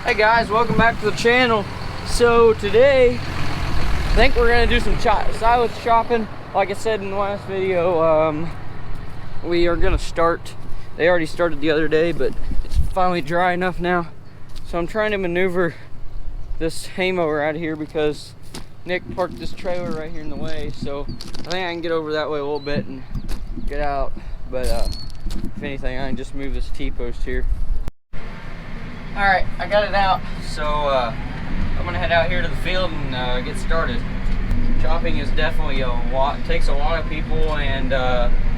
Hey guys, welcome back to the channel. So today, I think we're gonna do some silage shopping. Like I said in the last video, we are gonna start. They already started the other day, but it's finally dry enough now. So I'm trying to maneuver this hay mower out of here because Nick parked this trailer right here in the way. So I think I can get over that way a little bit and get out. But if anything, I can just move this T-post here. Alright, I got it out, so I'm gonna head out here to the field and get started. Chopping is definitely takes a lot of people, and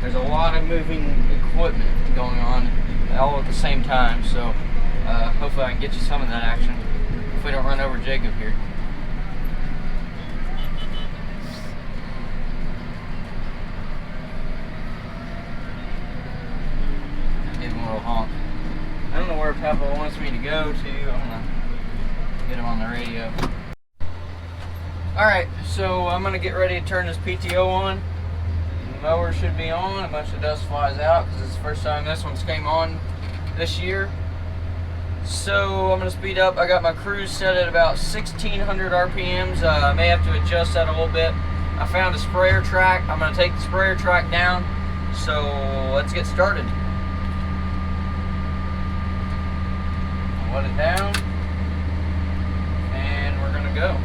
there's a lot of moving equipment going on all at the same time, so hopefully I can get you some of that action if we don't run over Jacob here. Give him a little honk. I don't know where Papa wants me to go to. I'm gonna get him on the radio. Alright, so I'm gonna get ready to turn this PTO on. The mower should be on. A bunch of dust flies out because it's the first time this one's came on this year. So I'm gonna speed up. I got my cruise set at about 1600 RPMs. I may have to adjust that a little bit. I found a sprayer track. I'm gonna take the sprayer track down. So let's get started. Let it down, and we're gonna go.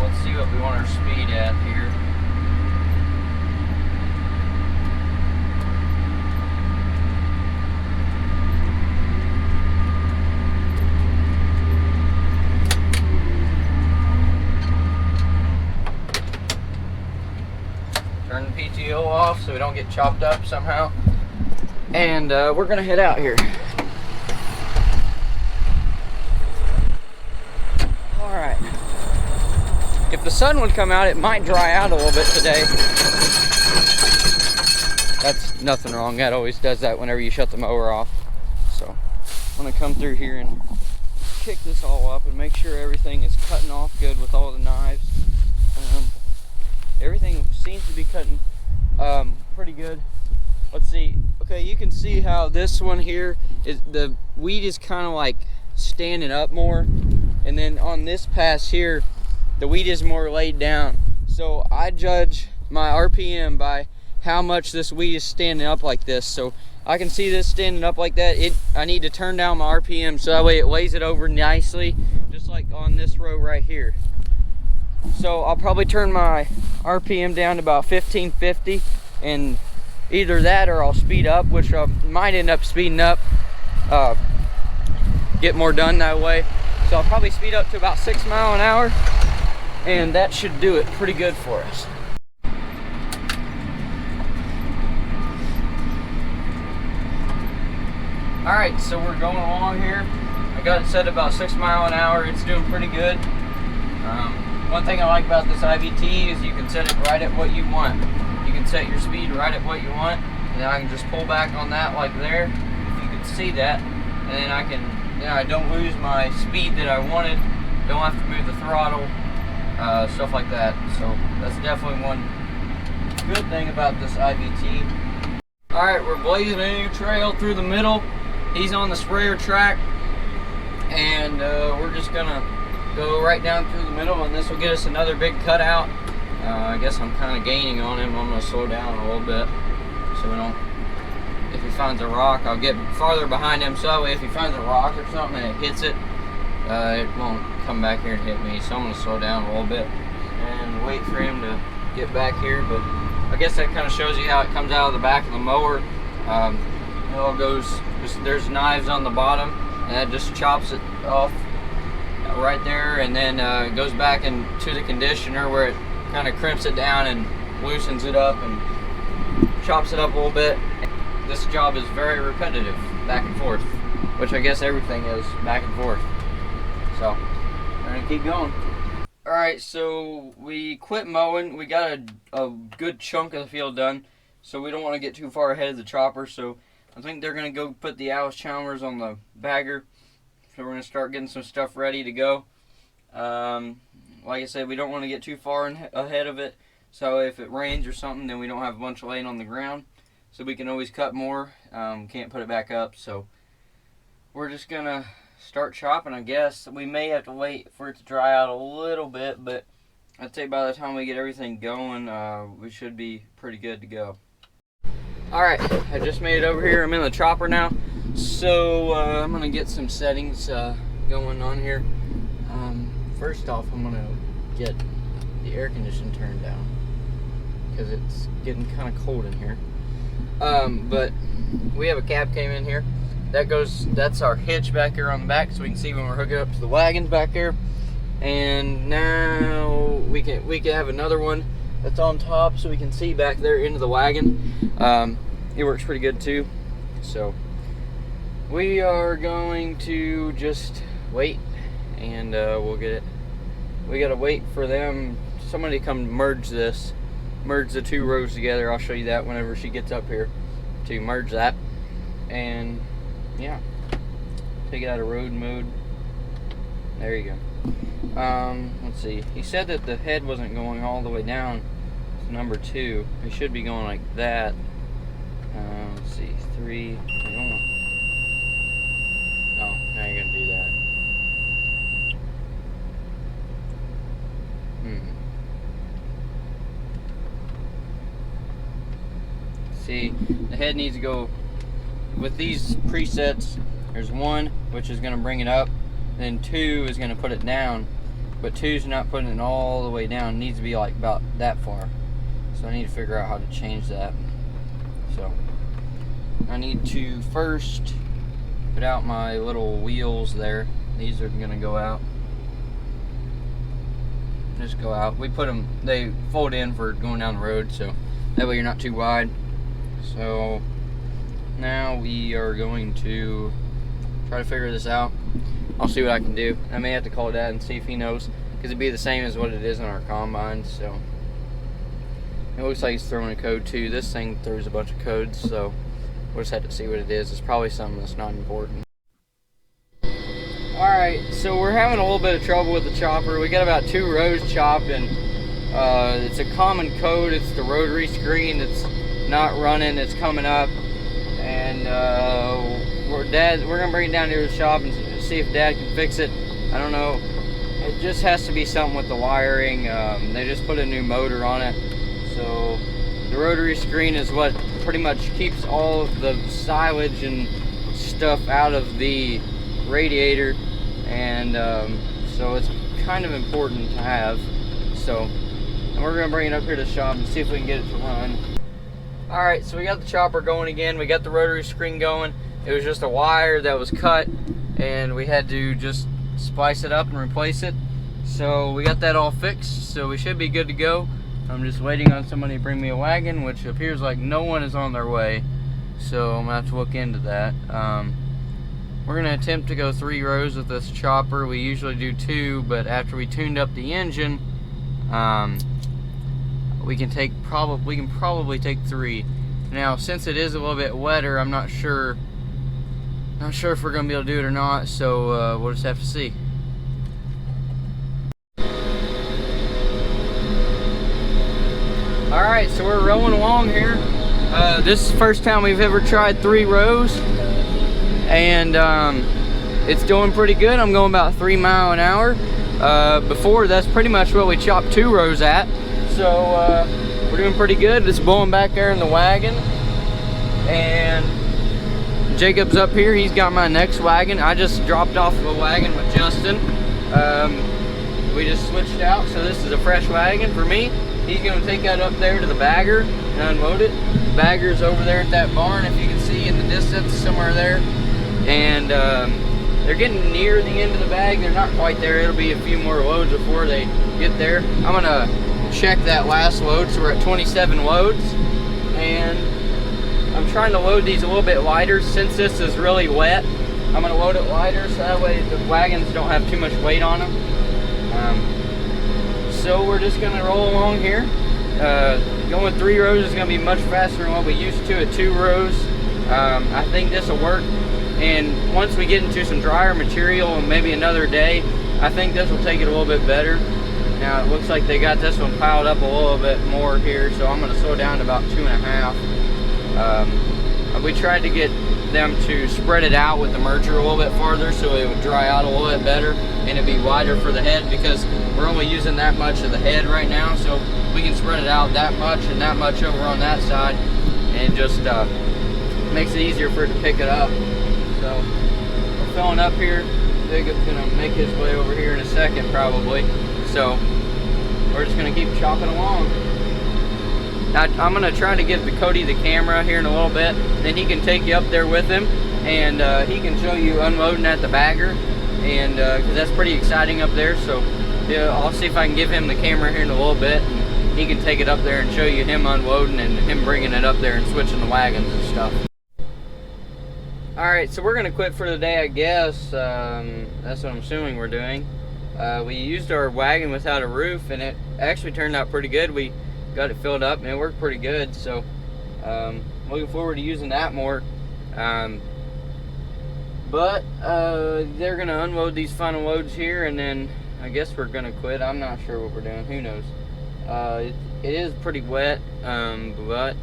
Let's see what we want our speed at here. Turn the PTO off so we don't get chopped up somehow, and we're gonna head out here. If the sun would come out, it might dry out a little bit today. That's nothing wrong. That always does that whenever you shut the mower off. So I'm gonna come through here and kick this all up and make sure everything is cutting off good with all the knives. Everything seems to be cutting pretty good. Let's see. Okay, you can see how this one here is, the weed is kind of like standing up more, and then on this pass here, the weed is more laid down. So I judge my RPM by how much this weed is standing up like this. So I can see this standing up like that. I need to turn down my RPM so that way it lays it over nicely, just like on this row right here. So I'll probably turn my RPM down to about 1550, and either that or I'll speed up, which I might end up speeding up, get more done that way. So I'll probably speed up to about 6 miles an hour. And that should do it pretty good for us. Alright, so we're going along here. I got it set about 6 miles an hour. It's doing pretty good. One thing I like about this IVT is you can set it right at what you want. You can set your speed right at what you want. And then I can just pull back on that like there, if you can see that. And then I don't lose my speed that I wanted. Don't have to move the throttle. Stuff like that. So that's definitely one good thing about this IVT. Alright, we're blazing a new trail through the middle. He's on the sprayer track, and we're just gonna go right down through the middle, and this will get us another big cutout. I guess I'm kind of gaining on him. I'm gonna slow down a little bit so we don't, if he finds a rock, I'll get farther behind him, so that way if he finds a rock or something and it hits it, it won't come back here and hit me. So I'm going to slow down a little bit and wait for him to get back here. But I guess that kind of shows you how it comes out of the back of the mower. It all goes, there's knives on the bottom, and that just chops it off right there, and then it goes back into the conditioner where it kind of crimps it down and loosens it up and chops it up a little bit. This job is very repetitive, back and forth, which I guess everything is back and forth. So we're gonna keep going. Alright, so we quit mowing. We got a good chunk of the field done, so we don't want to get too far ahead of the chopper. So I think they're gonna go put the Alice Chalmers on the bagger. So we're gonna start getting some stuff ready to go. Like I said, we don't want to get too far ahead of it, so if it rains or something, then we don't have a bunch laying on the ground. So we can always cut more. Can't put it back up, so we're just gonna start chopping, I guess. We may have to wait for it to dry out a little bit, but I'd say by the time we get everything going, we should be pretty good to go. Alright, I just made it over here. I'm in the chopper now. So I'm going to get some settings going on here. First off, I'm going to get the air conditioning turned down because it's getting kind of cold in here. But we have a cab came in here. That's our hitch back here on the back, so we can see when we're hooking up to the wagons back here. And now we can have another one that's on top, so we can see back there into the wagon. It works pretty good too. So we are going to just wait, and we'll get it. We gotta wait for somebody to come merge the two rows together. I'll show you that whenever she gets up here to merge that. And yeah, take it out of road mode. There you go. Let's see. He said that the head wasn't going all the way down to number 2. It should be going like that. Let's see. 3. Oh, now you're gonna do that. See, the head needs to go with these presets. There's 1, which is going to bring it up, then 2 is going to put it down, but 2's not putting it all the way down. It needs to be like about that far. So I need to figure out how to change that. So I need to first put out my little wheels there. These are going to go out. Just go out. We put them, they fold in for going down the road, so that way you're not too wide. So now we are going to try to figure this out. I'll see what I can do. I may have to call Dad and see if he knows, because it'd be the same as what it is on our combine. So it looks like he's throwing a code too. This thing throws a bunch of codes, so we'll just have to see what it is. It's probably something that's not important. Alright, so we're having a little bit of trouble with the chopper. We got about 2 rows chopped, and it's a common code. It's the rotary screen that's not running, it's coming up, and we're gonna bring it down to the shop and see if Dad can fix it. I don't know, it just has to be something with the wiring. They just put a new motor on it, so the rotary screen is what pretty much keeps all of the silage and stuff out of the radiator, and so it's kind of important to have. So, and we're gonna bring it up here to the shop and see if we can get it to run. Alright, so we got the chopper going again. We got the rotary screen going. It was just a wire that was cut, and we had to just splice it up and replace it. So we got that all fixed, so we should be good to go. I'm just waiting on somebody to bring me a wagon, which appears like no one is on their way. So I'm gonna have to look into that. We're gonna attempt to go 3 rows with this chopper. We usually do 2, but after we tuned up the engine, we can probably take 3. Now, since it is a little bit wetter, I'm not sure if we're gonna be able to do it or not. So we'll just have to see. All right, so we're rolling along here. This is the first time we've ever tried 3 rows, and it's doing pretty good. I'm going about 3 miles an hour. Before, that's pretty much what we chopped 2 rows at. So we're doing pretty good. It's blowing back there in the wagon, and Jacob's up here. He's got my next wagon. I just dropped off a wagon with Justin. We just switched out, so this is a fresh wagon for me. He's going to take that up there to the bagger and unload it. The bagger's over there at that barn, if you can see in the distance, somewhere there. And they're getting near the end of the bag. They're not quite there. It'll be a few more loads before they get there. I'm going to check that last load, so we're at 27 loads, and I'm trying to load these a little bit lighter. Since this is really wet, I'm going to load it lighter so that way the wagons don't have too much weight on them. So we're just going to roll along here. Going 3 rows is going to be much faster than what we used to at 2 rows. I think this will work, and once we get into some drier material and maybe another day, I think this will take it a little bit better. Now it looks like they got this one piled up a little bit more here, so I'm going to slow down to about 2.5. We tried to get them to spread it out with the merger a little bit farther so it would dry out a little bit better and it'd be wider for the head, because we're only using that much of the head right now, so we can spread it out that much and that much over on that side, and just makes it easier for it to pick it up. So we're filling up here. Jacob's gonna make his way over here in a second probably, so we're just gonna keep chopping along. Now, I'm gonna try to give Cody the camera here in a little bit, then he can take you up there with him, and he can show you unloading at the bagger, and because that's pretty exciting up there. So yeah, I'll see if I can give him the camera here in a little bit, and he can take it up there and show you him unloading and him bringing it up there and switching the wagons and stuff. Alright, so we're gonna quit for the day, I guess. That's what I'm assuming we're doing. We used our wagon without a roof, and it actually turned out pretty good. We got it filled up and it worked pretty good, so looking forward to using that more. But they're gonna unload these final loads here, and then I guess we're gonna quit. I'm not sure what we're doing, who knows. It is pretty wet, but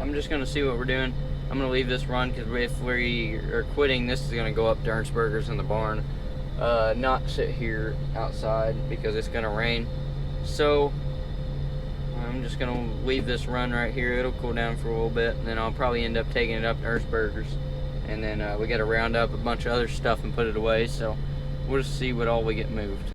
I'm just gonna see what we're doing. I'm gonna leave this run, because if we are quitting, this is gonna go up to Ernstberger's in the barn, not sit here outside because it's gonna rain. So I'm just gonna leave this run right here. It'll cool down for a little bit, and then I'll probably end up taking it up to Ernstberger's, and then we gotta round up a bunch of other stuff and put it away. So we'll just see what all we get moved.